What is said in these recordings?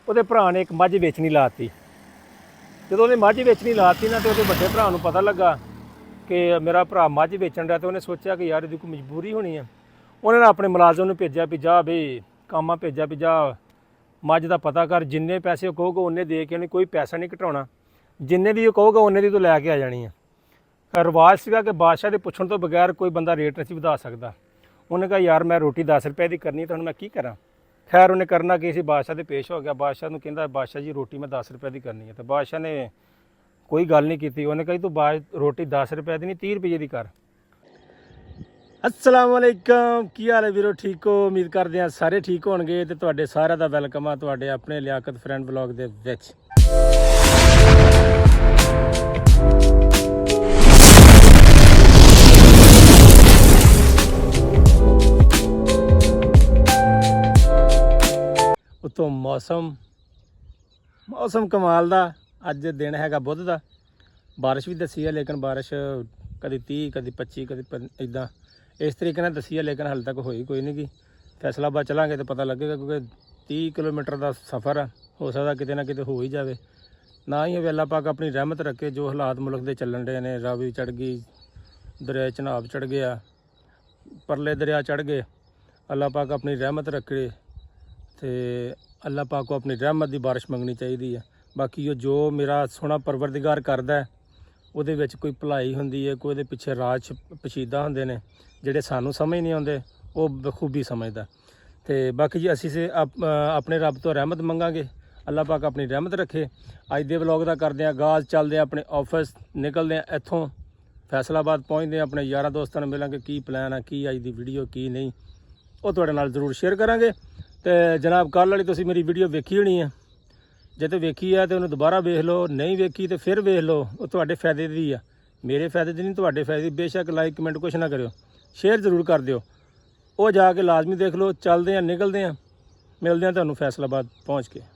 ਉਹਦੇ ਭਰਾ ਨੇ ਇੱਕ ਮੱਝ ਵੇਚਣੀ ਲਾਤੀ। ਜਦੋਂ ਉਹਨੇ ਮੱਝ ਵੇਚਣੀ ਲਾਤੀ ਨਾ ਤੇ ਉਹਦੇ ਵੱਡੇ ਭਰਾ ਨੂੰ ਪਤਾ ਲੱਗਾ ਕਿ ਮੇਰਾ ਭਰਾ ਮੱਝ ਵੇਚਣ ਡਿਆ, ਤੇ ਉਹਨੇ ਸੋਚਿਆ ਕਿ ਯਾਰ ਇਹਦੀ ਕੋਈ ਮਜਬੂਰੀ ਹੋਣੀ ਆ। ਉਹਨੇ ਨਾ ਆਪਣੇ ਮੁਲਾਜ਼ਮ ਨੂੰ ਭੇਜਿਆ ਵੀ ਜਾ ਬਈ ਕਾਮਾ ਭੇਜਿਆ ਵੀ ਜਾ ਮੱਝ ਦਾ ਪਤਾ ਕਰ, ਜਿੰਨੇ ਪੈਸੇ ਉਹ ਕਹੂਗਾ ਉਹਨੇ ਦੇ ਕੇ, ਉਹਨੇ ਕੋਈ ਪੈਸਾ ਨਹੀਂ ਘਟਾਉਣਾ, ਜਿੰਨੇ ਦੀ ਉਹ ਕਹੂਗਾ ਉਹਨੇ ਦੀ ਤੂੰ ਲੈ ਕੇ ਆ ਜਾਣੀ ਆ। ਰਿਵਾਜ਼ ਸੀਗਾ ਕਿ ਬਾਦਸ਼ਾਹ ਦੇ ਪੁੱਛਣ ਤੋਂ ਬਗੈਰ ਕੋਈ ਬੰਦਾ ਰੇਟ ਨਹੀਂ ਸੀ ਵਧਾ ਸਕਦਾ। ਉਹਨੇ ਕਿਹਾ ਯਾਰ ਮੈਂ ਰੋਟੀ 10 ਰੁਪਏ ਦੀ ਕਰਨੀ ਤਾਂ ਹੁਣ ਮੈਂ ਕੀ ਕਰਾਂ। ਖੈਰ ਉਹਨੇ ਕਰਨਾ ਕੀ ਸੀ, ਬਾਦਸ਼ਾਹ ਦੇ ਪੇਸ਼ ਹੋ ਗਿਆ। ਬਾਦਸ਼ਾਹ ਨੂੰ ਕਹਿੰਦਾ ਬਾਦਸ਼ਾਹ ਜੀ ਰੋਟੀ ਮੈਂ 10 ਰੁਪਏ ਦੀ ਕਰਨੀ ਹੈ। ਤੇ ਬਾਦਸ਼ਾਹ ਨੇ ਕੋਈ ਗੱਲ ਨਹੀਂ ਕੀਤੀ। ਉਹਨੇ ਕਹੀ ਤੂੰ ਰੋਟੀ 10 ਰੁਪਏ ਦੀ ਨਹੀਂ 30 ਰੁਪਏ ਦੀ ਕਰ। अस्सलाम वालेकुम, की हाल है वीरो? ठीक हो? उम्मीद करते हैं सारे ठीक होणगे। ते तुहाडे सारे दा वेलकम आ तुहाडे अपने लियाकत फ्रेंड ब्लॉग दे विच। उत्तों मौसम कमाल दा। अज दिन हैगा बुध दा। बारिश भी दसी है, लेकिन बारिश कदी 30 कदी 25 कदी इदां इस तरीके ਨਾਲ दसी है, लेकिन हाले तक होई कोई नहीं। फैसलाबाद चलांगे तो पता लगेगा, क्योंकि 30 किलोमीटर का सफ़र है। हो सकता किते ना किते हो ही जाए। ना ही अल्लाह पाक अपनी रहमत रखे। जो हालात मुल्क के चलन रहे हैं, रावी चढ़ गई, दरिया चनाब चढ़ गया, परले दरिया चढ़ गए। अल्लाह पाक अपनी रहमत रखे। तो अल्लाह पाक को अपनी रहमत की बारिश मंगनी चाहिए है। बाकी जो मेरा सोहना परवरदिगार करता है, ਉਹਦੇ ਵਿੱਚ ਕੋਈ ਭਲਾਈ ਹੁੰਦੀ ਹੈ, ਕੋਈ ਉਹਦੇ ਪਿੱਛੇ ਰਾਜ ਪਸ਼ੀਦਾ ਹੁੰਦੇ ਨੇ ਜਿਹੜੇ ਸਾਨੂੰ ਸਮਝ ਨਹੀਂ ਆਉਂਦੇ, ਉਹ ਬਖੂਬੀ ਸਮਝਦਾ। ਤੇ ਬਾਕੀ ਜੀ ਅਸੀਂ ਆਪਣੇ ਰੱਬ ਤੋਂ ਰਹਿਮਤ ਮੰਗਾਂਗੇ, ਅੱਲਾਹ ਪਾਕ ਆਪਣੀ ਰਹਿਮਤ ਰੱਖੇ। ਅੱਜ ਦੇ ਵਲੌਗ ਦਾ ਕਰਦੇ ਹਾਂ ਆਗਾਜ਼, ਚੱਲਦੇ ਹਾਂ ਆਪਣੇ ਆਫਿਸ, ਨਿਕਲਦੇ ਹਾਂ ਇੱਥੋਂ ਫੈਸਲਾਬਾਦ, ਪਹੁੰਚਦੇ ਹਾਂ ਆਪਣੇ ਯਾਰਾਂ ਦੋਸਤਾਂ ਨੂੰ ਮਿਲਾਂਗੇ, ਕੀ ਪਲਾਨ ਆ, ਕੀ ਅੱਜ ਦੀ ਵੀਡੀਓ ਕੀ ਨਹੀਂ, ਉਹ ਤੁਹਾਡੇ ਨਾਲ ਜ਼ਰੂਰ ਸ਼ੇਅਰ ਕਰਾਂਗੇ। ਤੇ ਜਨਾਬ ਕੱਲ੍ਹ ਵਾਲੀ ਤੁਸੀਂ ਮੇਰੀ ਵੀਡੀਓ ਵੇਖੀ ਹੋਣੀ ਹੈ, ਜੇ तो वेखी है तो उन्हें दोबारा वेख लो, नहीं वेखी तो फिर वेख लो। वो तुहाडे फायदे दी आ, मेरे फायदे दी नहीं, तुहाडे फायदे। बेशक लाइक कमेंट कुछ ना करियो, शेयर जरूर कर दियो। वो जाके लाजमी देख लो। चलते हैं, निकलते हैं, मिलते हैं तुहानूं फैसलाबाद पहुँच के।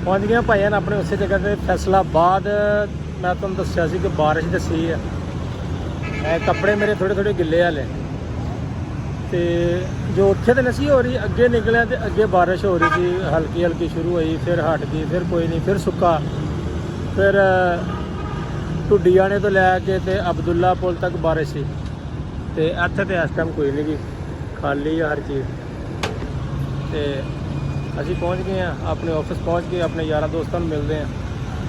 पहुँच गए भाई अपने उस जगह से फैसलाबाद। मैं तुम दसिया कि बारिश दसी है, कपड़े मेरे थोड़े थोड़े गिले हाले। तो जो उत्थे तो नहीं हो रही, अगे निकलिया तो अगे बारिश हो रही थी, हल्की हल्की शुरू हुई, फिर हट गई, फिर कोई नहीं, फिर सुक्का, फिर ढुडियाने तो लैके तो अब्दुल्ला पुल तक बारिश थी। तो इत्थे तो इस टाइम कोई नहीं गी, खाली हर चीज़। तो ਅਸੀਂ पहुँच गए हैं अपने ऑफिस, पहुँच के अपने यार दोस्तों को मिलते हैं।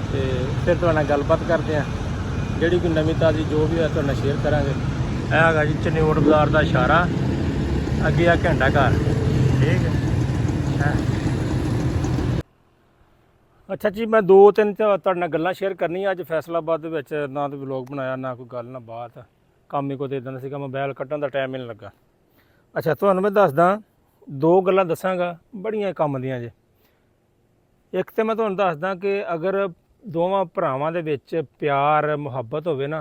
तो फिर तुहाडे नाल गलबात करते हैं, जिहड़ी कोई नवीं ताज़ी जो भी है तुहाडे नाल शेयर करांगे। यह हैगा जी चन्योड़ बाज़ार का इशारा, अगे आ घंटा घर, ठीक है। अच्छा जी, मैं 2-3 तुहाडे नाल गल्लां शेयर करनियां। अज फैसलाबाद दे विच ना तो व्लॉग बनाया, ना कोई गल ना बात, काम ही कोई इदां दा सीगा, मोबाइल कट्टण दा टाइम ही नहीं लगा। अच्छा तुहानूं मैं दसदा, 2 गल्लां दसांगा बड़ियां काम दियां जे। एक तो मैं तुहानूं दसदा कि अगर दोवां भरावां दे विच प्यार मुहब्बत होवे ना,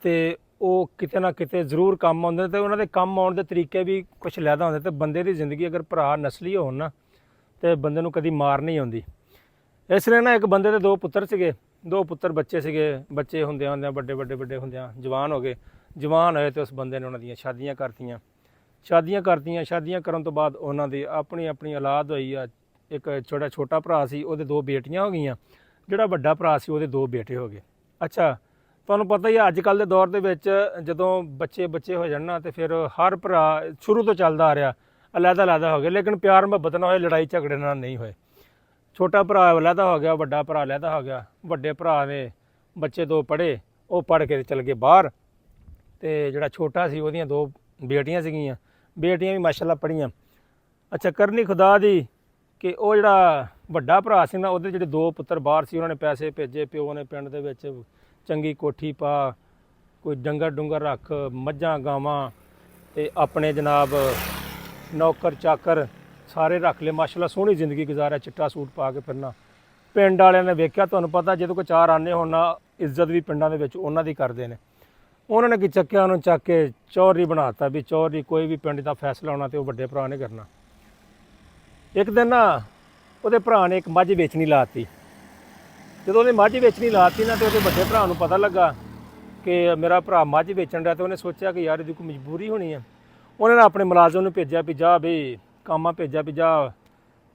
तो वो किते ना किते जरूर काम आउंदे। ते उन्हां दे काम आउण दे तरीके भी कुछ लैदा हुंदे। ते बंदे दी जिंदगी अगर भरा नस्ली होण ना, तो बंदे नूं कदी मार नहीं आउंदी। इसलिए ना एक बंदे दे 2 पुत्तर सीगे, 2 पुत्तर बच्चे सीगे। बच्चे हुंदियां हुंदियां बड्डे हुंदियां जवान हो गए। जवान होए तो उस बंदे ने उन्हां दियां शादियां करतियां। शादियां करन तो बाद उन्हां दी अपनी अपनी औलाद होई आ। एक छोटा भरा सी, उहदे 2 बेटियां हो गईयां। जिहड़ा वड्डा भरा सी, उहदे 2 बेटे हो गए। अच्छा तुहानूं पता ही है अजकल दे दौर दे विच जदों बच्चे हो जाण ना, तो फिर हर भरा शुरू तो चलदा आ रहा अलहदा हो गया, लेकिन प्यार मुहब्बत ना होए, लड़ाई झगड़े ना नहीं होए। छोटा भरा अलहदा हो गया, वड्डा भरा अलहदा हो गया। वड्डे भरा ने बच्चे 2 पढ़े, ਉਹ ਪੜ੍ਹ ਕੇ ਚਲ ਗਏ ਬਾਹਰ। ਤੇ ਜਿਹੜਾ ਛੋਟਾ ਸੀ ਉਹਦੀਆਂ 2 ਬੇਟੀਆਂ ਸੀਗੀਆਂ, ਬੇਟੀਆਂ ਵੀ ਮਾਸ਼ਾਅੱਲਾ ਪੜ੍ਹੀਆਂ। ਅੱਛਾ, ਕਰਨੀ ਖੁਦਾ ਦੀ ਕਿ ਉਹ ਜਿਹੜਾ ਵੱਡਾ ਭਰਾ ਸੀ ਨਾ, ਉਹਦੇ ਜਿਹੜੇ 2 ਪੁੱਤਰ ਬਾਹਰ ਸੀ, ਉਹਨਾਂ ਨੇ ਪੈਸੇ ਭੇਜੇ ਪਿਓ ਨੇ ਪਿੰਡ ਦੇ ਵਿੱਚ, ਚੰਗੀ ਕੋਠੀ ਪਾ, ਕੋਈ ਡੰਗਰ ਡੁੰਗਰ ਰੱਖ, ਮੱਝਾਂ ਗਾਵਾਂ, ਤੇ ਆਪਣੇ ਜਨਾਬ ਨੌਕਰ ਚਾਕਰ ਸਾਰੇ ਰੱਖ ਲਏ। ਮਾਸ਼ਾਅੱਲਾ ਸੋਹਣੀ ਜ਼ਿੰਦਗੀ ਗੁਜ਼ਾਰਿਆ, ਚਿੱਟਾ ਸੂਟ ਪਾ ਕੇ ਫਿਰਨਾ। ਪਿੰਡ ਵਾਲਿਆਂ ਨੇ ਵੇਖਿਆ, ਤੁਹਾਨੂੰ ਪਤਾ ਜਦੋਂ ਕੋਈ 4 ਆਨੇ ਹੋਣ ਨਾ, ਇੱਜ਼ਤ ਵੀ ਪਿੰਡਾਂ ਦੇ ਵਿੱਚ ਉਹਨਾਂ ਦੀ ਕਰਦੇ ਨੇ। ਉਹਨਾਂ ਨੇ ਕੀ ਚੱਕਿਆ, ਉਹਨੂੰ ਚੱਕ ਕੇ ਚੌਧਰੀ ਬਣਾਤਾ ਵੀ ਚੌਧਰੀ, ਕੋਈ ਵੀ ਪਿੰਡ ਦਾ ਫੈਸਲਾ ਹੋਣਾ ਤੇ ਉਹ ਵੱਡੇ ਭਰਾ ਨੇ ਕਰਨਾ। ਇੱਕ ਦਿਨ ਨਾ ਉਹਦੇ ਭਰਾ ਨੇ ਇੱਕ ਮੱਝ ਵੇਚਣੀ ਲਾਤੀ। ਜਦੋਂ ਉਹਨੇ ਮੱਝ ਵੇਚਣੀ ਲਾਤੀ ਨਾ, ਤੇ ਉਹਦੇ ਵੱਡੇ ਭਰਾ ਨੂੰ ਪਤਾ ਲੱਗਾ ਕਿ ਮੇਰਾ ਭਰਾ ਮੱਝ ਵੇਚਣ ਡਿਆ, ਤੇ ਉਹਨੇ ਸੋਚਿਆ ਕਿ ਯਾਰ ਇਹਦੀ ਕੋਈ ਮਜਬੂਰੀ ਹੋਣੀ ਆ। ਉਹਨੇ ਨਾ ਆਪਣੇ ਮੁਲਾਜ਼ਮ ਨੂੰ ਭੇਜਿਆ ਵੀ ਜਾ ਵੀ ਕਾਮਾ ਭੇਜਿਆ ਵੀ ਜਾ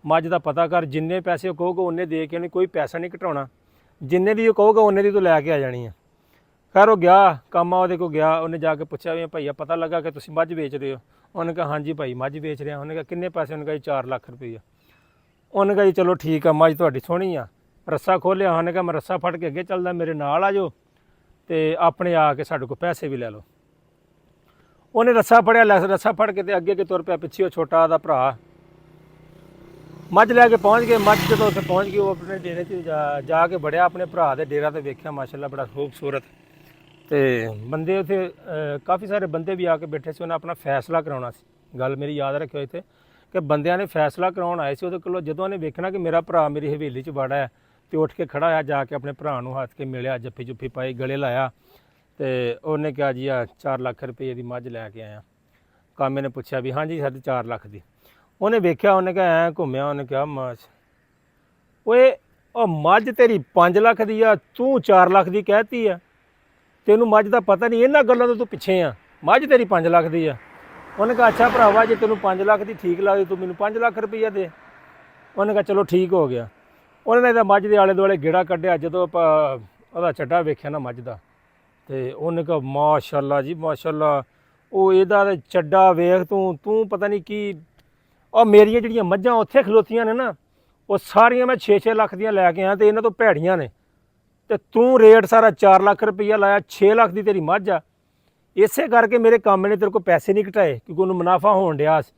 ਮੱਝ ਦਾ ਪਤਾ ਕਰ, ਜਿੰਨੇ ਪੈਸੇ ਉਹ ਕਹੂਗਾ ਉਹਨੇ ਦੇ ਕੇ, ਉਹਨੇ ਕੋਈ ਪੈਸਾ ਨਹੀਂ ਘਟਾਉਣਾ, ਜਿੰਨੇ ਦੀ ਉਹ ਕਹੂਗਾ ਉਹਨੇ ਦੀ ਤੂੰ ਲੈ ਕੇ ਆ ਜਾਣੀ ਆ। ਖੈਰ ਉਹ ਗਿਆ, ਕਾਮਾ ਉਹਦੇ ਕੋਲ ਗਿਆ, ਉਹਨੇ ਜਾ ਕੇ ਪੁੱਛਿਆ ਵੀ ਭਈਆ ਪਤਾ ਲੱਗਾ ਕਿ ਤੁਸੀਂ ਮੱਝ ਵੇਚ ਰਹੇ ਹੋ? ਉਹਨੇ ਕਿਹਾ ਹਾਂਜੀ ਭਾਈ ਮੱਝ ਵੇਚ ਰਿਹਾ। ਉਹਨੇ ਕਿਹਾ ਕਿੰਨੇ ਪੈਸੇ? ਉਹਨੇ ਕਿਹਾ ਜੀ 4 ਲੱਖ ਰੁਪਈਆ। ਉਹਨੇ ਕਿਹਾ ਜੀ ਚਲੋ ਠੀਕ ਆ, ਮੱਝ ਤੁਹਾਡੀ ਸੋਹਣੀ ਆ। ਰੱਸਾ ਖੋਲ੍ਹਿਆ, ਉਹਨੇ ਕਿਹਾ ਮੈਂ ਰੱਸਾ ਫੜ ਕੇ ਅੱਗੇ ਚੱਲਦਾ, ਮੇਰੇ ਨਾਲ ਆ ਜਾਓ ਤੇ ਆਪਣੇ ਆ ਕੇ ਸਾਡੇ ਕੋਲ ਪੈਸੇ ਵੀ ਲੈ ਲਓ। ਉਹਨੇ ਰੱਸਾ ਫੜਿਆ, ਰੱਸਾ ਫੜ ਕੇ ਤੇ ਅੱਗੇ ਕੇ ਤੁਰ ਪਿਆ, ਪਿੱਛੇ ਉਹ ਛੋਟਾ ਉਹਦਾ ਭਰਾ। ਮੱਝ ਲੈ ਕੇ ਪਹੁੰਚ ਗਏ। ਮੱਝ ਜਦੋਂ ਉੱਥੇ ਪਹੁੰਚ ਗਈ, ਉਹ ਆਪਣੇ ਡੇਰੇ 'ਚ ਜਾ ਕੇ ਵੜਿਆ ਆਪਣੇ ਭਰਾ ਦੇ ਡੇਰਾ, ਤੇ ਵੇਖਿਆ ਮਾਸ਼ਾਅੱਲਾ ਬੜਾ ਖੂਬਸੂਰਤ, ਤੇ ਬੰਦੇ ਉੱਥੇ ਕਾਫੀ ਸਾਰੇ ਬੰਦੇ ਵੀ ਆ ਕੇ ਬੈਠੇ ਸੀ। ਉਹਨੇ ਆਪਣਾ ਫੈਸਲਾ ਕਰਾਉਣਾ ਸੀ। ਗੱਲ ਮੇਰੀ ਯਾਦ ਰੱਖਿਓ ਇੱਥੇ ਕਿ ਬੰਦਿਆਂ ਨੇ ਫੈਸਲਾ ਕਰਾਉਣ ਆਏ ਸੀ ਉਹਦੇ ਕੋਲੋਂ। ਜਦੋਂ ਉਹਨੇ ਵੇਖਣਾ ਕਿ ਮੇਰਾ ਭਰਾ ਮੇਰੀ ਹਵੇਲੀ 'ਚ ਵੜਾ ਹੈ, ਤੇ ਉੱਠ ਕੇ ਖੜਾ ਹੋਇਆ, ਜਾ ਕੇ ਆਪਣੇ ਭਰਾ ਨੂੰ ਹੱਥ ਕੇ ਮਿਲਿਆ, ਜੱਫੀ ਜੁੱਫੀ ਪਾਈ, ਗਲੇ ਲਾਇਆ, ਤੇ ਉਹਨੇ ਕਿਹਾ ਜੀ ਆ 4 ਲੱਖ ਰੁਪਏ ਦੀ ਮੱਝ ਲੈ ਕੇ ਆਇਆ। ਕਾਮੇ ਨੇ ਪੁੱਛਿਆ ਵੀ ਹਾਂਜੀ ਸਾਡੇ 4 ਲੱਖ ਦੀ। ਉਹਨੇ ਵੇਖਿਆ, ਉਹਨੇ ਕਿਹਾ ਐਂ ਘੁੰਮਿਆ, ਉਹਨੇ ਕਿਹਾ ਮੱਝ ਓਏ ਉਹ ਮੱਝ ਤੇਰੀ 5 ਲੱਖ ਦੀ ਆ, ਤੂੰ 4 ਲੱਖ ਦੀ ਕਹਿਤੀ ਆ, ਤੈਨੂੰ ਮੱਝ ਦਾ ਪਤਾ ਨਹੀਂ, ਇਹਨਾਂ ਗੱਲਾਂ ਤੋਂ ਤੂੰ ਪਿੱਛੇ ਆ, ਮੱਝ ਤੇਰੀ 5 ਲੱਖ ਦੀ ਆ। ਉਹਨੇ ਕਿਹਾ ਅੱਛਾ ਭਰਾਵਾ, ਜੇ ਤੈਨੂੰ 5 ਲੱਖ ਦੀ ਠੀਕ ਲੱਗਦੀ ਤੂੰ ਮੈਨੂੰ 5 ਲੱਖ ਰੁਪਈਆ ਦੇ। ਉਹਨੇ ਕਿਹਾ ਚਲੋ ਠੀਕ ਹੋ ਗਿਆ। ਉਹਨੇ ਇਹਦਾ ਮੱਝ ਦੇ ਆਲੇ ਦੁਆਲੇ ਗੇੜਾ ਕੱਢਿਆ। ਜਦੋਂ ਆਪਾਂ ਉਹਦਾ ਚੱਡਾ ਵੇਖਿਆ ਨਾ ਮੱਝ ਦਾ, ਤੇ ਉਹਨੇ ਕਿਹਾ ਮਾਸ਼ਾਅੱਲਾ ਜੀ ਮਾਸ਼ਾਅੱਲਾ, ਉਹ ਇਹਦਾ ਚੱਡਾ ਵੇਖ ਤੂੰ ਪਤਾ ਨਹੀਂ ਕੀ। ਉਹ ਮੇਰੀਆਂ ਜਿਹੜੀਆਂ ਮੱਝਾਂ ਉੱਥੇ ਖਲੋਤੀਆਂ ਨੇ ਨਾ, ਉਹ ਸਾਰੀਆਂ ਮੈਂ 6-6 ਲੱਖ ਦੀਆਂ ਲੈ ਕੇ ਆਇਆ, ਤੇ ਇਹਨਾਂ ਤੋਂ ਭੈੜੀਆਂ ਨੇ, ਤੇ ਤੂੰ ਰੇਟ ਸਾਰਾ 4 ਲੱਖ ਰੁਪਈਆ ਲਾਇਆ, 6 ਲੱਖ ਦੀ ਤੇਰੀ ਮੱਝ ਆ। ਇਸੇ ਕਰਕੇ ਮੇਰੇ ਕੰਮ ਨੇ ਤੇਰੇ ਕੋਲ ਪੈਸੇ ਨਹੀਂ ਘਟਾਏ, ਕਿਉਂਕਿ ਉਹਨੂੰ ਮੁਨਾਫਾ ਹੋਣ ਡਿਆ ਸੀ।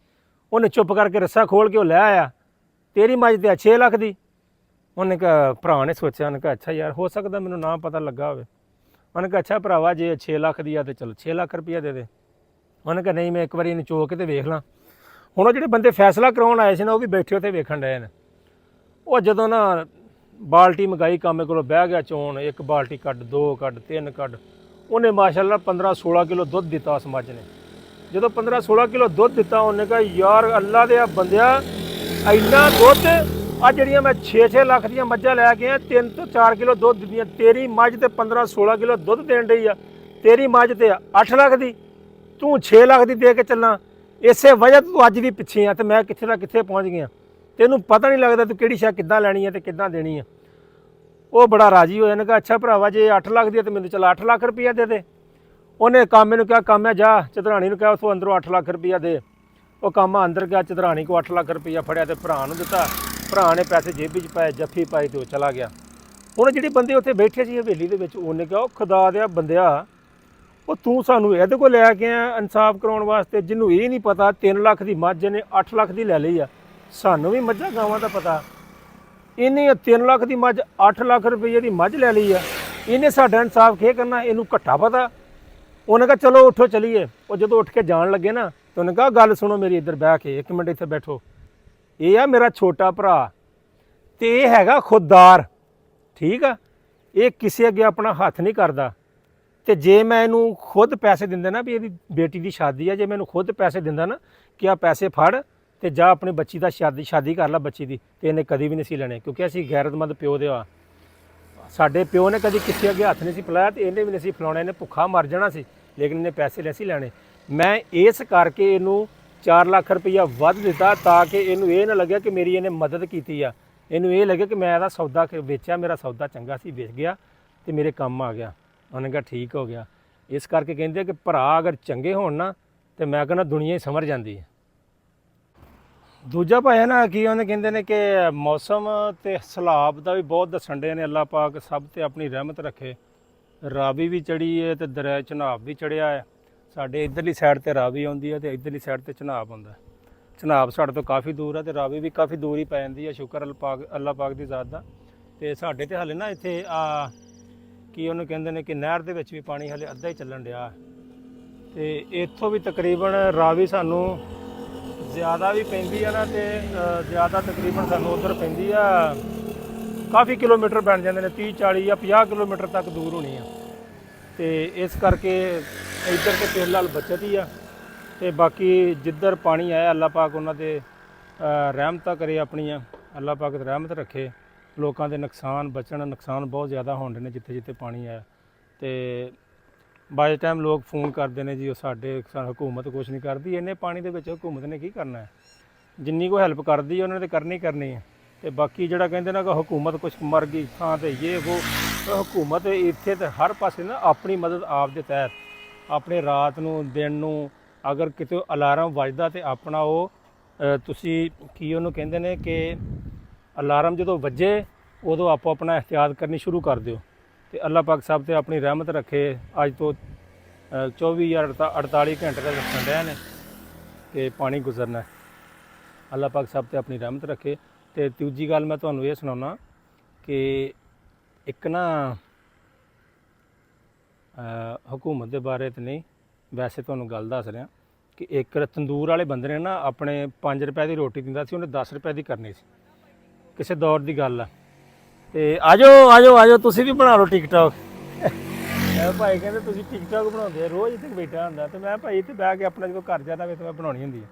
ਉਹਨੇ ਚੁੱਪ ਕਰਕੇ ਰੱਸਾ ਖੋਲ ਕੇ ਉਹ ਲੈ ਆਇਆ, ਤੇਰੀ ਮੱਝ ਤੇ ਆ 6 ਲੱਖ ਦੀ। ਉਹਨੇ ਕਿਹਾ, ਭਰਾ ਨੇ ਸੋਚਿਆ, ਉਹਨੇ ਕਿਹਾ ਅੱਛਾ ਯਾਰ ਹੋ ਸਕਦਾ ਮੈਨੂੰ ਨਾ ਪਤਾ ਲੱਗਾ ਹੋਵੇ। ਉਹਨੇ ਕਿਹਾ ਅੱਛਾ ਭਰਾਵਾ, ਜੇ 6 ਲੱਖ ਦੀ ਆ ਤੇ ਚਲੋ 6 ਲੱਖ ਰੁਪਈਆ ਦੇ ਦੇ। ਉਹਨੇ ਕਿਹਾ ਨਹੀਂ, ਮੈਂ ਇੱਕ ਵਾਰੀ ਇਹਨੂੰ ਚੋ ਕੇ ਤੇ ਵੇਖ ਲਾਂ। ਹੁਣ ਉਹ ਜਿਹੜੇ ਬੰਦੇ ਫੈਸਲਾ ਕਰਾਉਣ ਆਏ ਸੀ ਨਾ, ਉਹ ਵੀ ਬੈਠੇ ਉੱਥੇ ਵੇਖਣ ਡਏ ਨੇ। ਉਹ ਜਦੋਂ ਨਾ ਬਾਲਟੀ ਮੰਗਾਈ, ਕਾਮੇ ਕੋਲੋਂ ਬਹਿ ਗਿਆ ਚੋਣ, 1 ਬਾਲਟੀ ਕੱਢ, 2 ਕੱਢ, 3 ਕੱਢ। ਉਹਨੇ ਮਾਸ਼ਾਅੱਲਾ 15-16 ਕਿਲੋ ਦੁੱਧ ਦਿੱਤਾ ਉਸ ਮੱਝ ਨੇ। ਜਦੋਂ 15-16 ਕਿਲੋ ਦੁੱਧ ਦਿੱਤਾ, ਉਹਨੇ ਕਿਹਾ ਯਾਰ ਅੱਲਾ ਦੇ ਆ ਬੰਦਿਆ, ਇੰਨਾ ਦੁੱਧ ਆ ਜਿਹੜੀਆਂ ਮੈਂ 6-6 ਲੱਖ ਦੀਆਂ ਮੱਝਾਂ ਲੈ ਕੇ ਆ, 3 ਤੋਂ 4 ਕਿਲੋ ਦੁੱਧ ਦਿੰਦੀਆਂ, ਤੇਰੀ ਮੱਝ ਤੇ 15-16 ਕਿਲੋ ਦੁੱਧ ਦੇਣ ਡਈ ਆ। ਤੇਰੀ ਮੱਝ ਤੇ 8 ਲੱਖ ਦੀ, ਤੂੰ 6 ਲੱਖ ਦੀ ਦੇ ਕੇ ਚੱਲਾਂ। ਇਸੇ ਵਜ੍ਹਾ ਤੋਂ ਤੂੰ ਅੱਜ ਵੀ ਪਿੱਛੇ ਆ, ਤੇ ਮੈਂ ਕਿੱਥੇ ਦਾ ਕਿੱਥੇ ਪਹੁੰਚ ਗਿਆ। ਤੈਨੂੰ ਪਤਾ ਨਹੀਂ ਲੱਗਦਾ ਤੂੰ ਕਿਹੜੀ ਸ਼ੈ ਕਿੱਦਾਂ ਲੈਣੀ ਹੈ ਤੇ ਕਿੱਦਾਂ ਦੇਣੀ ਹੈ। ਉਹ ਬੜਾ ਰਾਜੀ ਹੋਇਆ, ਨੇ ਕਿਹਾ ਅੱਛਾ ਭਰਾਵਾ, ਜੇ 8 ਲੱਖ ਦੀ ਹੈ ਤੇ ਮੈਨੂੰ ਚਲ 8 ਲੱਖ ਰੁਪਈਆ ਦੇ ਦੇ। ਉਹਨੇ ਕਾਮੇ ਨੂੰ ਕਿਹਾ, ਕਾਮਿਆ ਜਾ ਚਧਰਾਣੀ ਨੂੰ ਕਿਹਾ ਉੱਥੋਂ ਅੰਦਰੋਂ 8 ਲੱਖ ਰੁਪਈਆ ਦੇ। ਉਹ ਕਾਮਾ ਅੰਦਰ ਗਿਆ, ਚਧਰਾਣੀ ਕੋ 8 ਲੱਖ ਰੁਪਈਆ ਫੜਿਆ ਤੇ ਭਰਾ ਨੂੰ ਦਿੱਤਾ। ਭਰਾ ਨੇ ਪੈਸੇ ਜੇਬੀ 'ਚ ਪਾਏ, ਜੱਫੀ ਪਾਈ, ਤੇ ਉਹ ਚਲਾ ਗਿਆ। ਹੁਣ ਜਿਹੜੇ ਬੰਦੇ ਉੱਥੇ ਬੈਠੇ ਸੀ ਹਵੇਲੀ ਦੇ ਵਿੱਚ, ਉਹਨੇ ਕਿਹਾ ਉਹ ਖੁਦਾ ਦਿਆ ਬੰਦਿਆ, ਉਹ ਤੂੰ ਸਾਨੂੰ ਇਹਦੇ ਕੋਲ ਲੈ ਕੇ ਆਇਆ ਇਨਸਾਫ ਕਰਾਉਣ ਵਾਸਤੇ, ਜਿਹਨੂੰ ਇਹ ਨਹੀਂ ਪਤਾ 3 ਲੱਖ ਦੀ ਮੱਝ ਨੇ 8 ਲੱਖ ਦੀ ਲੈ ਲਈ ਆ। ਸਾਨੂੰ ਵੀ ਮੱਝਾਂ ਗਾਵਾਂ ਦਾ ਪਤਾ, ਇਹਨੇ 3 ਲੱਖ ਦੀ ਮੱਝ 8 ਲੱਖ ਰੁਪਏ ਦੀ ਮੱਝ ਲੈ ਲਈ ਆ, ਇਹਨੇ ਸਾਡਾ ਇਨਸਾਫ ਕੀ ਕਰਨਾ, ਇਹਨੂੰ ਘੱਟਾ ਪਤਾ। ਉਹਨੇ ਕਿਹਾ ਚਲੋ ਉੱਠੋ ਚਲੀਏ। ਉਹ ਜਦੋਂ ਉੱਠ ਕੇ ਜਾਣ ਲੱਗੇ ਨਾ, ਤਾਂ ਉਹਨੇ ਕਿਹਾ ਗੱਲ ਸੁਣੋ ਮੇਰੀ, ਇੱਧਰ ਬਹਿ ਕੇ 1 ਮਿੰਟ ਇੱਥੇ ਬੈਠੋ। ਇਹ ਆ ਮੇਰਾ ਛੋਟਾ ਭਰਾ, ਤੇ ਇਹ ਹੈਗਾ ਖੁਦਦਾਰ, ਠੀਕ ਆ, ਇਹ ਕਿਸੇ ਅੱਗੇ ਆਪਣਾ ਹੱਥ ਨਹੀਂ ਕਰਦਾ। ਤੇ ਜੇ ਮੈਂ ਇਹਨੂੰ ਖੁਦ ਪੈਸੇ ਦਿੰਦਾ ਨਾ, ਵੀ ਇਹਦੀ ਬੇਟੀ ਦੀ ਸ਼ਾਦੀ ਆ, ਜੇ ਮੈਂ ਇਹਨੂੰ ਖੁਦ ਪੈਸੇ ਦਿੰਦਾ ਨਾ ਕਿ ਆ ਪੈਸੇ ਫੜ ਤੇ ਜਾ ਆਪਣੀ ਬੱਚੀ ਦਾ ਸ਼ਾਦੀ ਕਰ ਲੈ ਬੱਚੀ ਦੀ, ਤੇ ਇਹਨੇ ਕਦੀ ਵੀ ਨਹੀਂ ਸੀ ਲੈਣੇ, ਕਿਉਂਕਿ ਅਸੀਂ ਗੈਰਤਮੰਦ ਪਿਓ ਦੇ ਆ। ਸਾਡੇ ਪਿਓ ਨੇ ਕਦੀ ਕਿਸੇ ਅੱਗੇ ਹੱਥ ਨਹੀਂ ਸੀ ਫੈਲਾਇਆ, ਤੇ ਇਹਨੇ ਵੀ ਨਹੀਂ ਸੀ ਫੈਲਾਉਣਾ, ਇਹਨੇ ਭੁੱਖਾ ਮਰ ਜਾਣਾ ਸੀ, ਲੇਕਿਨ ਇਹਨੇ ਪੈਸੇ ਨਹੀਂ ਸੀ ਲੈਣੇ। ਮੈਂ ਇਸ ਕਰਕੇ ਇਹਨੂੰ 4 ਲੱਖ ਰੁਪਈਆ ਵੱਧ ਦਿੱਤਾ, ਤਾਂ ਕਿ ਇਹਨੂੰ ਇਹ ਨਾ ਲੱਗਿਆ ਕਿ ਮੇਰੀ ਇਹਨੇ ਮਦਦ ਕੀਤੀ ਆ, ਇਹਨੂੰ ਇਹ ਲੱਗੇ ਕਿ ਮੈਂ ਇਹਦਾ ਸੌਦਾ ਵੇਚਿਆ, ਮੇਰਾ ਸੌਦਾ ਚੰਗਾ ਸੀ, ਵੇਚ ਗਿਆ ਤੇ ਮੇਰੇ ਕੰਮ ਆ ਗਿਆ। ਉਹਨੇ ਕਿਹਾ ਠੀਕ ਹੋ ਗਿਆ। ਇਸ ਕਰਕੇ ਕਹਿੰਦੇ ਕਿ ਭਰਾ ਅਗਰ ਚੰਗੇ ਹੋਣ ਨਾ, ਤੇ ਮੈਂ ਕਹਿੰਦਾ ਦੁਨੀਆ ਹੀ ਸਮਝ ਜਾਂਦੀ ਹੈ। ਦੂਜਾ ਭਾਇਆ ਨਾ ਕੀ ਉਹਨੇ ਕਹਿੰਦੇ ਨੇ ਕਿ ਮੌਸਮ ਤੇ ਸਲਾਬ ਦਾ ਵੀ ਬਹੁਤ ਦੱਸਣ ਡੇ ਨੇ, ਅੱਲਾਹ ਪਾਕ ਸਭ ਤੇ ਆਪਣੀ ਰਹਿਮਤ ਰੱਖੇ। ਰਾਵੀ ਵੀ ਚੜੀ ਹੈ ਤੇ ਦਰਿਆ ਝਨਾਬ ਵੀ ਚੜਿਆ ਹੈ। ਸਾਡੇ ਇਧਰਲੀ ਸਾਈਡ ਤੇ ਰਾਵੀ ਆਉਂਦੀ ਹੈ ਤੇ ਇਧਰਲੀ ਸਾਈਡ ਤੇ ਝਨਾਬ ਆਉਂਦਾ। ਝਨਾਬ ਸਾਡੇ ਤੋਂ ਕਾਫੀ ਦੂਰ ਹੈ ਤੇ ਰਾਵੀ ਵੀ ਕਾਫੀ ਦੂਰ ਹੀ ਪੈ ਜਾਂਦੀ ਹੈ। ਸ਼ੁਕਰ ਅੱਲਾ ਪਾਕ ਦੀ ਜ਼ਾਤ ਦਾ। ਤੇ ਸਾਡੇ ਤੇ ਹਲੇ ਨਾ ਇੱਥੇ ਕੀ ਉਹਨੂੰ ਕਹਿੰਦੇ ਨੇ ਕਿ ਨਹਿਰ ਦੇ ਵਿੱਚ ਵੀ ਪਾਣੀ ਹਲੇ ਅੱਧਾ ਹੀ ਚੱਲਣ ਡਿਆ। ਤੇ ਇੱਥੋਂ ਵੀ ਤਕਰੀਬਨ ਰਾਵੀ ਸਾਨੂੰ ਜ਼ਿਆਦਾ ਵੀ ਪੈਂਦੀ ਆ ਨਾ, ਤੇ ਜ਼ਿਆਦਾ ਤਕਰੀਬਨ ਸਾਨੂੰ ਉੱਧਰ ਪੈਂਦੀ ਆ ਕਾਫੀ ਕਿਲੋਮੀਟਰ ਬਣ ਜਾਂਦੇ ਨੇ, 30 40 ਜਾਂ 50 ਕਿਲੋਮੀਟਰ ਤੱਕ ਦੂਰ ਹੋਣੀ ਆ। ਤੇ ਇਸ ਕਰਕੇ ਇੱਧਰ ਤੇ ਫਿਲਹਾਲ ਬਚਤ ਹੀ ਆ। ਤੇ ਬਾਕੀ ਜਿੱਧਰ ਪਾਣੀ ਆਇਆ ਅੱਲਾ ਪਾਕ ਉਹਨਾਂ ਦੇ ਰਹਿਮਤਾਂ ਕਰੇ ਆਪਣੀਆਂ, ਅੱਲਾ ਪਾਕ ਤੇ ਰਹਿਮਤ ਰੱਖੇ। ਲੋਕਾਂ ਦੇ ਨੁਕਸਾਨ ਬਚਣ, ਨੁਕਸਾਨ ਬਹੁਤ ਜ਼ਿਆਦਾ ਹੋਣ ਦੇ ਨੇ ਜਿੱਥੇ ਜਿੱਥੇ ਪਾਣੀ ਆਇਆ। ਤੇ ਬਾਏ ਟਾਈਮ ਲੋਕ ਫੋਨ ਕਰਦੇ ਨੇ ਜੀ ਉਹ ਸਾਡੇ ਹਕੂਮਤ ਕੁਛ ਨਹੀਂ ਕਰਦੀ। ਇੰਨੇ ਪਾਣੀ ਦੇ ਵਿੱਚ ਹਕੂਮਤ ਨੇ ਕੀ ਕਰਨਾ ਹੈ? ਜਿੰਨੀ ਕੋਈ ਹੈਲਪ ਕਰਦੀ ਉਹਨਾਂ ਨੇ ਤਾਂ ਕਰਨੀ ਹੈ। ਤੇ ਬਾਕੀ ਜਿਹੜਾ ਕਹਿੰਦੇ ਨਾ ਕਿ ਹਕੂਮਤ ਕੁਛ ਮਰ ਗਈ ਥਾਂ ਤੇ ਇਹ ਉਹ, ਹਕੂਮਤ ਇੱਥੇ ਤੇ ਹਰ ਪਾਸੇ ਨਾ ਆਪਣੀ ਮਦਦ ਆਪ ਦੇ ਤਹਿਤ, ਆਪਣੇ ਰਾਤ ਨੂੰ ਦਿਨ ਨੂੰ ਅਗਰ ਕਿਤੇ ਅਲਾਰਮ ਵੱਜਦਾ ਤੇ ਆਪਣਾ ਉਹ ਤੁਸੀਂ ਕੀ ਉਹਨੂੰ ਕਹਿੰਦੇ ਨੇ ਕਿ ਅਲਾਰਮ ਜਦੋਂ ਵੱਜੇ ਉਦੋਂ ਆਪੋ ਆਪਣਾ ਇਹਤਿਆਤ ਕਰਨੀ ਸ਼ੁਰੂ ਕਰ ਦਿਓ। ਤੇ ਅੱਲਾ ਪਾਕ ਸਭ ਤੇ ਆਪਣੀ ਰਹਿਮਤ ਰੱਖੇ। ਅੱਜ ਤੋਂ 24 ਜਾਂ 48 ਘੰਟੇ ਦਾ ਰੱਖਣ ਡਿਆ ਨੇ ਕਿ ਪਾਣੀ ਗੁਜ਼ਰਨਾ। ਅੱਲਾ ਪਾਕ ਸਭ ਤੇ ਆਪਣੀ ਰਹਿਮਤ ਰੱਖੇ। ਤੇ ਦੂਜੀ ਗੱਲ ਮੈਂ ਤੁਹਾਨੂੰ ਇਹ ਸੁਣਾਉਣਾ ਕਿ ਇੱਕ ਨਾ ਹਕੂਮਤ ਦੇ ਬਾਰੇ ਤੇ ਨਹੀਂ, ਵੈਸੇ ਤੁਹਾਨੂੰ ਗੱਲ ਦੱਸ ਰਿਹਾ ਕਿ ਇੱਕ ਤੰਦੂਰ ਵਾਲੇ ਬੰਦੇ ਨੇ ਨਾ ਆਪਣੇ 5 ਰੁਪਏ ਦੀ ਰੋਟੀ ਦਿੰਦਾ ਸੀ, ਉਹਨੇ 10 ਰੁਪਏ ਦੀ ਕਰਨੀ ਸੀ। ਕਿਸੇ ਦੌਰ ਦੀ ਗੱਲ ਆ। ਤੇ ਆਜੋ ਤੁਸੀਂ ਵੀ ਬਣਾ ਲਓ ਟਿਕਟੌਕ। ਭਾਈ ਕਹਿੰਦੇ ਤੁਸੀਂ ਟਿਕਟੌਕ ਬਣਾਉਂਦੇ ਆ, ਰੋਜ਼ ਇੱਥੇ ਬੈਠਾ ਹੁੰਦਾ। ਤੇ ਮੈਂ ਭਾਈ ਇੱਥੇ ਬਹਿ ਕੇ ਆਪਣਾ ਜਦੋਂ ਘਰ ਜਾਂਦਾ ਵੇ ਤਾਂ ਮੈਂ ਬਣਾਉਣੀ ਹੁੰਦੀ ਹੈ।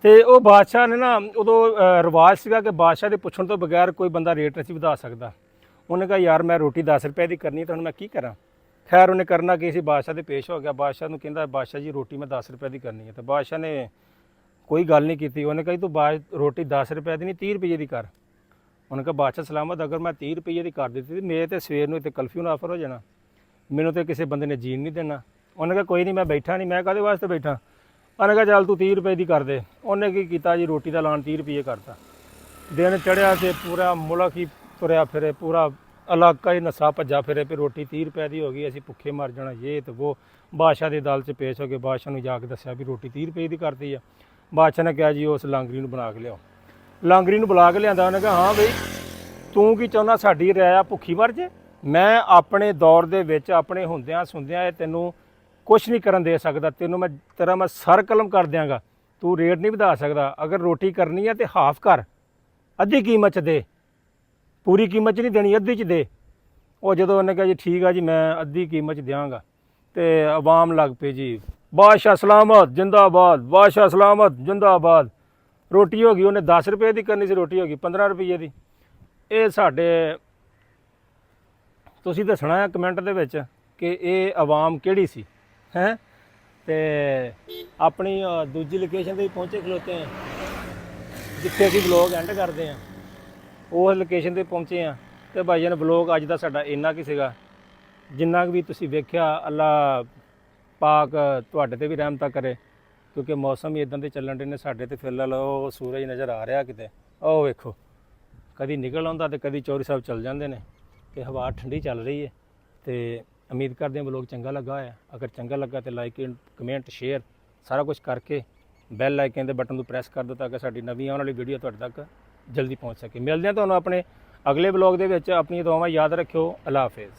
ਤੇ ਉਹ ਬਾਦਸ਼ਾਹ ਨੇ ਨਾ ਉਦੋਂ ਰਿਵਾਜ਼ ਸੀਗਾ ਕਿ ਬਾਦਸ਼ਾਹ ਦੇ ਪੁੱਛਣ ਤੋਂ ਬਗੈਰ ਕੋਈ ਬੰਦਾ ਰੇਟ ਨਹੀਂ ਸੀ ਵਧਾ ਸਕਦਾ। ਉਹਨੇ ਕਿਹਾ ਯਾਰ ਮੈਂ ਰੋਟੀ 10 ਰੁਪਏ ਦੀ ਕਰਨੀ, ਤਾਂ ਹੁਣ ਮੈਂ ਕੀ ਕਰਾਂ? ਖੈਰ ਉਹਨੇ ਕਰਨਾ ਕੀ ਸੀ, ਬਾਦਸ਼ਾਹ ਦੇ ਪੇਸ਼ ਹੋ ਗਿਆ। ਬਾਦਸ਼ਾਹ ਨੂੰ ਕਹਿੰਦਾ ਬਾਦਸ਼ਾਹ ਜੀ ਰੋਟੀ ਮੈਂ 10 ਰੁਪਏ ਦੀ ਕਰਨੀ ਹੈ। ਤੇ ਬਾਦਸ਼ਾਹ ਨੇ ਕੋਈ ਗੱਲ ਨਹੀਂ ਕੀਤੀ। ਉਹਨੇ ਕਹੀ ਤੂੰ ਰੋਟੀ 10 ਰੁਪਏ ਦੀ ਨਹੀਂ 30 ਰੁਪਏ ਦੀ ਕਰ। ਉਹਨੇ ਕਿਹਾ ਬਾਦਸ਼ਾਹ ਸਲਾਮਤ, ਅਗਰ ਮੈਂ 30 ਰੁਪਏ ਦੀ ਕਰ ਦਿੱਤੀ ਮੇਰੇ ਤੇ ਸਵੇਰ ਨੂੰ ਇੱਥੇ ਕਲਫਿਊ ਨਾ ਆਫਰ ਹੋ ਜਾਣਾ, ਮੈਨੂੰ ਤੇ ਕਿਸੇ ਬੰਦੇ ਨੇ ਜੀਣ ਨਹੀਂ ਦੇਣਾ। ਉਹਨੇ ਕਿਹਾ ਕੋਈ ਨਹੀਂ ਮੈਂ ਬੈਠਾ ਨਹੀਂ, ਮੈਂ ਕਾਹਦੇ ਵਾਸਤੇ ਬੈਠਾ। ਉਹਨੇ ਕਿਹਾ ਚੱਲ ਤੂੰ 30 ਰੁਪਏ ਦੀ ਕਰ ਦੇ। ਉਹਨੇ ਕੀ ਕੀਤਾ ਜੀ, ਰੋਟੀ ਦਾ ਐਲਾਨ 30 ਰੁਪਏ ਕਰਤਾ। ਦਿਨ ਚੜ੍ਹਿਆ ਤੇ ਪੂਰਾ ਮੁਲਕ ਹੀ ਤੁਰਿਆ ਫਿਰੇ, ਪੂਰਾ ਇਲਾਕਾ ਹੀ ਨੱਸਾ ਭੱਜਾ ਫਿਰੇ ਵੀ ਰੋਟੀ 30 ਰੁਪਏ ਦੀ ਹੋ ਗਈ, ਅਸੀਂ ਭੁੱਖੇ ਮਰ ਜਾਣਾ ਇਹ ਤੇ ਉਹ। ਬਾਦਸ਼ਾਹ ਦੀ ਅਦਾਲਤ 'ਚ ਪੇਸ਼ ਹੋ ਕੇ ਬਾਦਸ਼ਾਹ ਨੂੰ ਜਾ ਕੇ ਦੱਸਿਆ ਵੀ ਰੋਟੀ 30 ਰੁਪਏ ਦੀ ਕਰਤੀ ਆ। ਬਾਦਸ਼ਾਹ ਨੇ ਕਿਹਾ ਜੀ ਉਸ ਲਾਂਗਰੀ ਨੂੰ ਬਣਾ ਕੇ ਲਿਆਓ। ਲਾਂਗਰੀ ਨੂੰ ਬੁਲਾ ਕੇ ਲਿਆਂਦਾ। ਉਹਨੇ ਕਿਹਾ ਹਾਂ ਬਈ ਤੂੰ ਕੀ ਚਾਹੁੰਦਾ ਸਾਡੀ ਰਿਆਇਆ ਭੁੱਖੀ ਮਰ ਜੇ? ਮੈਂ ਆਪਣੇ ਦੌਰ ਦੇ ਵਿੱਚ ਆਪਣੇ ਹੁੰਦਿਆਂ ਸੁਣਦਿਆਂ ਇਹ ਤੈਨੂੰ ਕੁਛ ਨਹੀਂ ਕਰਨ ਦੇ ਸਕਦਾ। ਤੈਨੂੰ ਮੈਂ ਸਰ ਕਲਮ ਕਰ ਦਿਆਂਗਾ। ਤੂੰ ਰੇਟ ਨਹੀਂ ਵਧਾ ਸਕਦਾ। ਅਗਰ ਰੋਟੀ ਕਰਨੀ ਹੈ ਤੇ ਹਾਫ ਕਰ, ਅੱਧੀ ਕੀਮਤ 'ਚ ਦੇ, ਪੂਰੀ ਕੀਮਤ 'ਚ ਨਹੀਂ ਦੇਣੀ, ਅੱਧੀ 'ਚ ਦੇ। ਉਹ ਜਦੋਂ ਉਹਨੇ ਕਿਹਾ ਜੀ ਠੀਕ ਆ ਜੀ ਮੈਂ ਅੱਧੀ ਕੀਮਤ 'ਚ ਦਿਆਂਗਾ, ਤੇ ਆਵਾਮ ਲੱਗ ਪਈ ਜੀ ਬਾਦਸ਼ਾਹ ਸਲਾਮਤ ਜਿੰਦਾਬਾਦ, ਬਾਦਸ਼ਾਹ ਸਲਾਮਤ ਜਿੰਦਾਬਾਦ। ਰੋਟੀ ਹੋ ਗਈ, ਉਹਨੇ 10 ਰੁਪਏ ਦੀ ਕਰਨੀ ਸੀ, ਰੋਟੀ ਹੋ ਗਈ 15 ਰੁਪਏ ਦੀ। ਇਹ ਸਾਡੇ ਤੁਸੀਂ ਦੱਸਣਾ ਹੈ ਕਮੈਂਟ ਦੇ ਵਿੱਚ ਕਿ ਇਹ ਆਵਾਮ ਕਿਹੜੀ ਸੀ ਹੈ। ਤੇ ਆਪਣੀ ਦੂਜੀ ਲੋਕੇਸ਼ਨ 'ਤੇ ਪਹੁੰਚੇ ਖਲੋਤੇ ਹਾਂ ਜਿੱਥੇ ਅਸੀਂ ਵਲੋਗ ਐਂਡ ਕਰਦੇ ਹਾਂ। ਉਸ ਲੋਕੇਸ਼ਨ 'ਤੇ ਪਹੁੰਚੇ ਹਾਂ। ਤੇ ਭਾਈ ਜਾਨ ਵਲੋਗ ਅੱਜ ਦਾ ਸਾਡਾ ਇੰਨਾ ਕੀ ਸੀਗਾ। ਜਿੰਨਾ ਵੀ ਤੁਸੀਂ ਵੇਖਿਆ ਅੱਲਾ ਪਾਕ ਤੁਹਾਡੇ 'ਤੇ ਵੀ ਰਹਿਮਤਾਂ ਕਰੇ, ਕਿਉਂਕਿ ਮੌਸਮ ਹੀ ਇੱਦਾਂ ਦੇ ਚੱਲਣ ਦੇ ਨੇ। ਸਾਡੇ ਤੇ ਫਿਲਹਾਲ ਉਹ ਸੂਰਜ ਨਜ਼ਰ ਆ ਰਿਹਾ ਕਿਤੇ, ਉਹ ਵੇਖੋ ਕਦੀ ਨਿਕਲ ਆਉਂਦਾ ਤੇ ਕਦੀ ਚੌਰੀ ਸਾਹਿਬ ਚੱਲ ਜਾਂਦੇ ਨੇ। ਤੇ ਹਵਾ ਠੰਡੀ ਚੱਲ ਰਹੀ ਹੈ। ਤੇ ਉਮੀਦ ਕਰਦੇ ਹਾਂ ਵਲੋਗ ਚੰਗਾ ਲੱਗਾ ਹੋਇਆ। ਅਗਰ ਚੰਗਾ ਲੱਗਾ ਤੇ ਲਾਈਕ ਕਮੈਂਟ ਸ਼ੇਅਰ ਸਾਰਾ ਕੁਝ ਕਰਕੇ ਬੈਲ ਆਈਕਨ ਦੇ ਬਟਨ ਨੂੰ ਪ੍ਰੈਸ ਕਰ ਦਿਓ ਤਾਂ ਕਿ ਸਾਡੀ ਨਵੀਂ ਆਉਣ ਵਾਲੀ ਵੀਡੀਓ ਤੁਹਾਡੇ ਤੱਕ ਜਲਦੀ ਪਹੁੰਚ ਸਕੇ। ਮਿਲਦੇ ਹਾਂ ਤੁਹਾਨੂੰ ਆਪਣੇ ਅਗਲੇ ਵਲੋਗ ਦੇ ਵਿੱਚ। ਆਪਣੀਆਂ ਦੁਆਵਾਂ ਯਾਦ ਰੱਖਿਓ। ਅੱਲਾ ਹਾਫਿਜ਼।